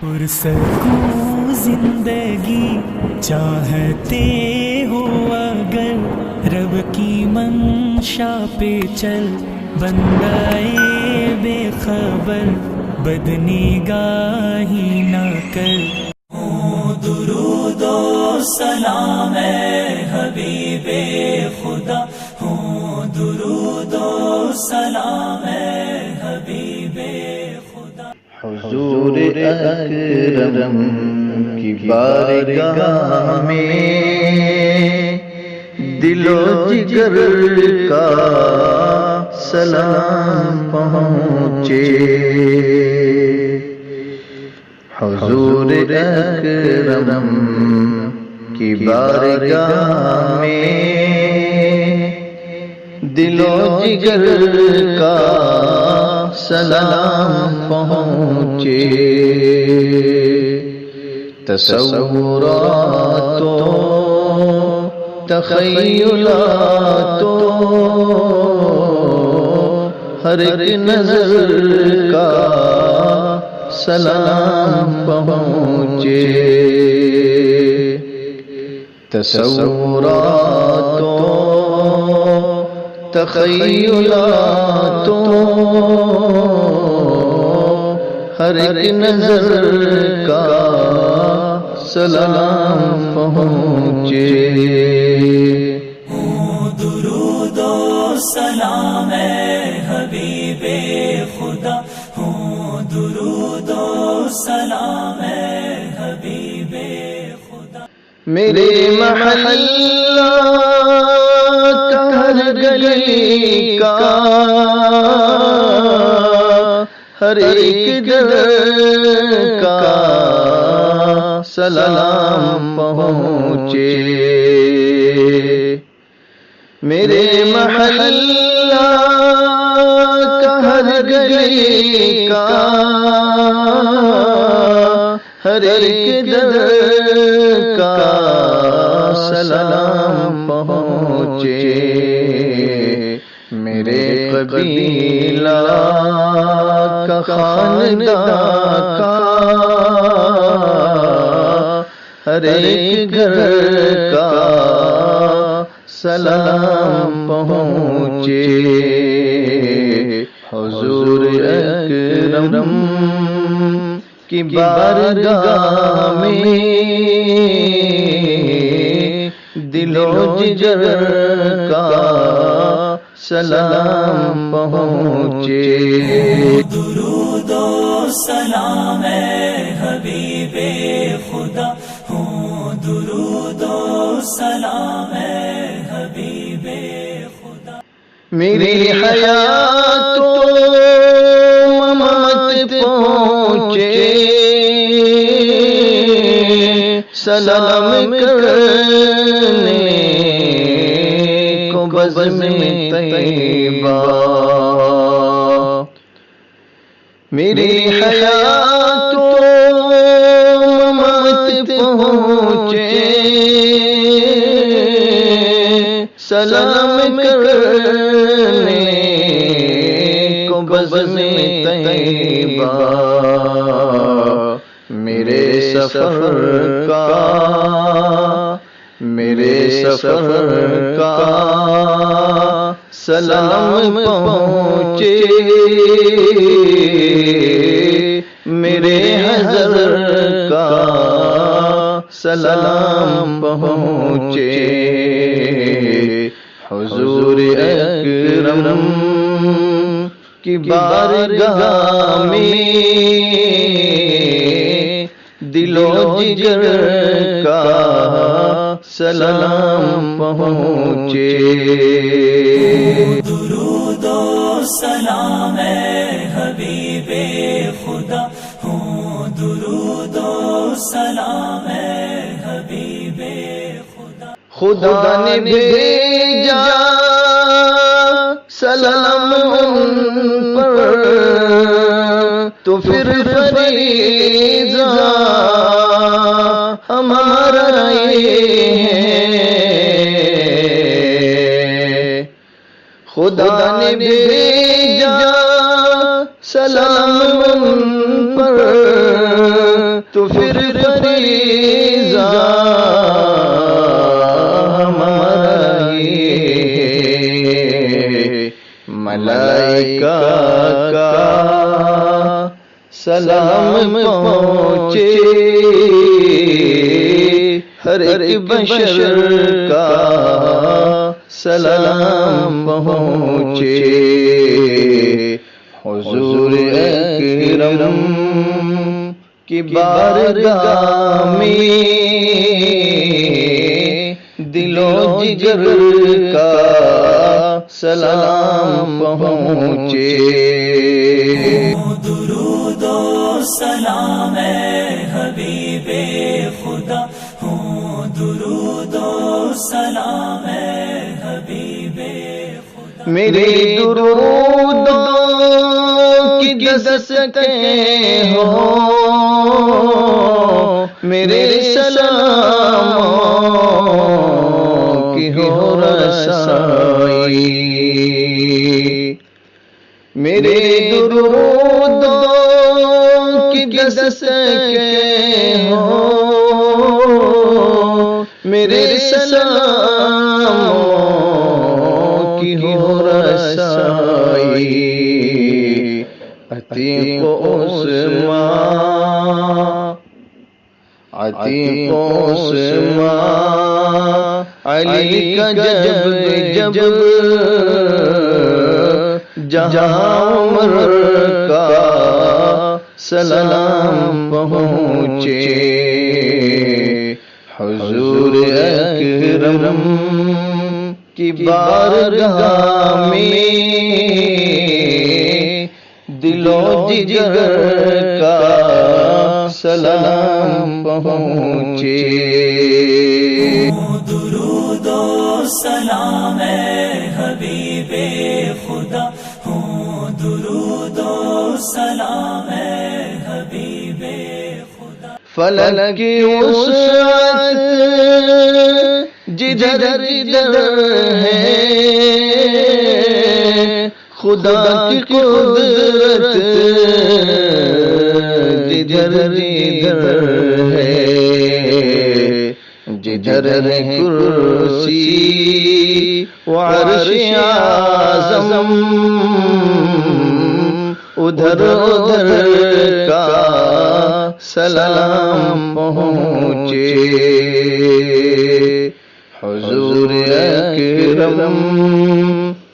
پرسکون زندگی چاہتے ہو اگر رب کی منشا پہ چل، بندہ بے خبر بدنگاہی نہ کر۔ درود و سلام اے حبیب خدا، درود و سلام اے حبیب خدا۔ حضور اکرم کی بارگاہ میں دل و جگر کا سلام پہنچے، حضور اکرم کی بارگاہ میں دل و جگر کا سلام پہنچے، تصورات و تخیلات ہر ایک نظر کا سلام پہنچے، تصورات و تخیلات ہر ایک نظر کا سلام پہنچے۔ درود و سلام اے حبیب خدا، درود و سلام اے حبیب خدا۔ میرے محلہ کا ہر گلی کا ہر ایک در کا سلام پہنچے، میرے محلہ کا ہر گلی کا ہر ایک در کا سلام پہنچے، میرے قبیلہ کا خاندان کا ہر ایک گھر کا سلام پہنچے، حضور اکرم کی بارگاہ میں دل و جگر کا سلام پہنچے۔ درود و سلام اے حبیب خدا، درود و سلام اے حبیب خدا۔ میری حیات و ممات پہنچے، سلام کرنے کو بزم طیبہ، میری حیات و ممات پہنچے، سلام کرنے کو بزم طیبہ، میرے سفر کا سلام پہنچے، میرے حضر کا سلام پہنچے، حضور اکرم کی بارگاہ میں دل و جگر کا سلام پہنچے، درود و سلام اے حبیب خدا، درود و سلام اے حبیب خدا۔ خدا نے بھیجا سلام ان پر، تو پھر فریضہ ہمارا یہ ہے، خدا نے بھیجا سلام ان پر، تو پھر فریضہ ہمارا یہ ملائکہ کا سلام پہنچے، ہر ایک بشر کا سلام پہنچے، حضور اکرم کی بارگاہ میں دل و جگر کا سلام پہنچے۔ درود و سلام اے حبیب خدا، درود و سلام اے حبیب خدا۔ میرے درودوں کی دستکیں ہو، میرے سلاموں کی ہو رسائی، میرے درودوں کی دستکیں ہو، میرے سلاموں کی ہو رسائی، عتیق عثمان، عتیق عثمان علی کا جب جہاں عمر کا سلام پہنچے، حضور اکرم کی بارگاہ میں دل و جگر کا سلام پہنچے۔ درود و سلام اے حبیب خدا، درود و سلام اے حبیب خدا۔ فلک کی وسعت جدھر جدھر ہے، خدا کی قدرت جدھر جدھر ہے، جدھر ہے کرسی وعرش اعظم، ادھر ادھر کا سلام پہنچے، حضور اکرم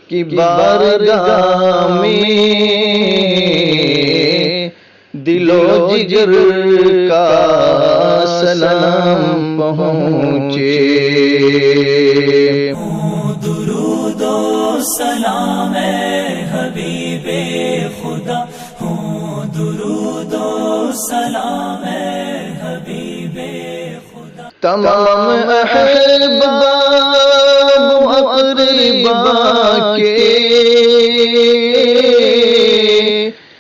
کی بارگاہ میں دل و جگر کا سلام پہنچے۔ درود و سلام اے حبیب خدا، درود و سلام اے حبیب خدا۔ تمام احباب و اقربا کے،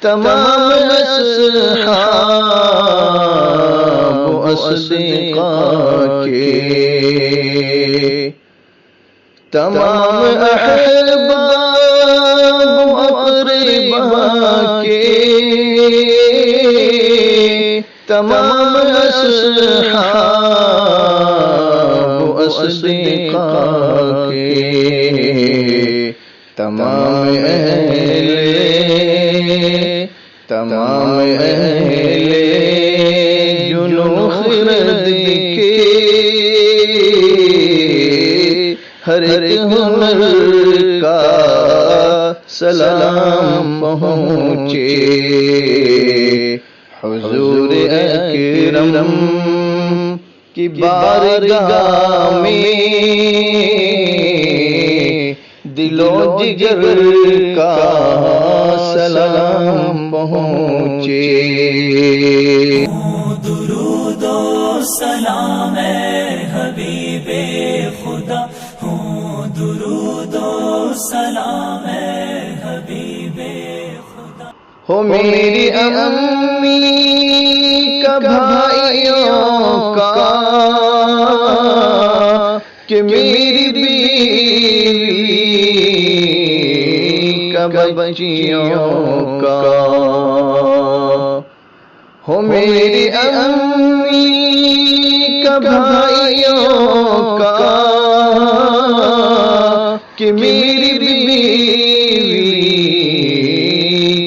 تمام اصحاب و اصدقاء کے، تمام احباب و اقربا کے، تمام اصحاب و اصدقاء کے، تمام اہل جنون خرد کے، ہر ایک ہنر کا سلام پہنچے، حضور اکرم کی بارگاہ میں دل و جگر کا سلام پہنچے۔ درود و سلام اے حبیب خدا، درود و سلام اے حبیب خدا۔ ہو میری امی کا بھائیوں کا، کہ میری بیوی کا بچیوں کا، ہو میری امی کا بھائیوں کا کہ میری بیوی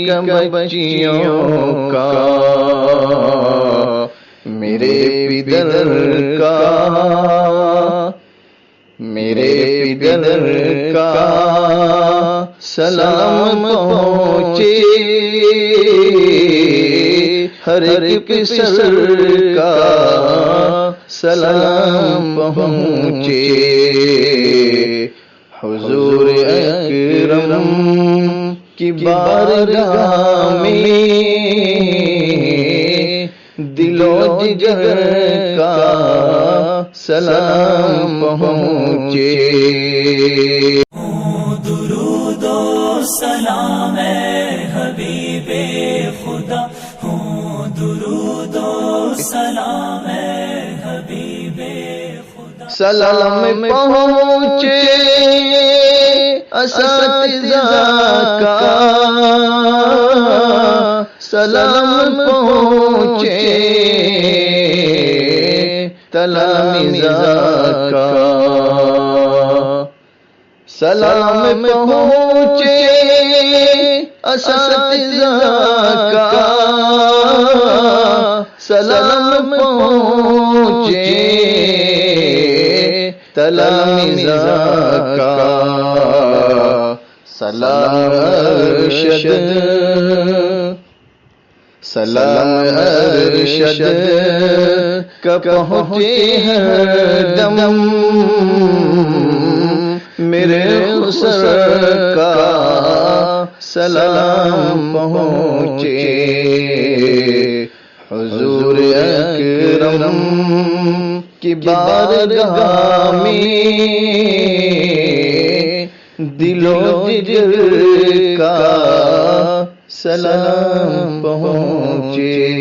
کا بچیوں کا میرے پدر کا سلام پہنچے ہر ایک سر کا سلام پہنچے حضور اکرم کی بارگاہ میں دل و جگر کا سلام پہنچے درود و سلام اے حبیب خدا ہوں درود و سلام اے حبیب خدا سلام پہنچے اساتذہ کا سلام پہنچے تلامذہ کا سلام پہنچے اساتذہ کا سلام پہنچے تلامذہ کا سلام ارشد کا پہنچے ہر دم میرے خسر کا سلام پہنچے حضور اکرم کی بارگاہ میں دل و جگر کا سلام پہنچے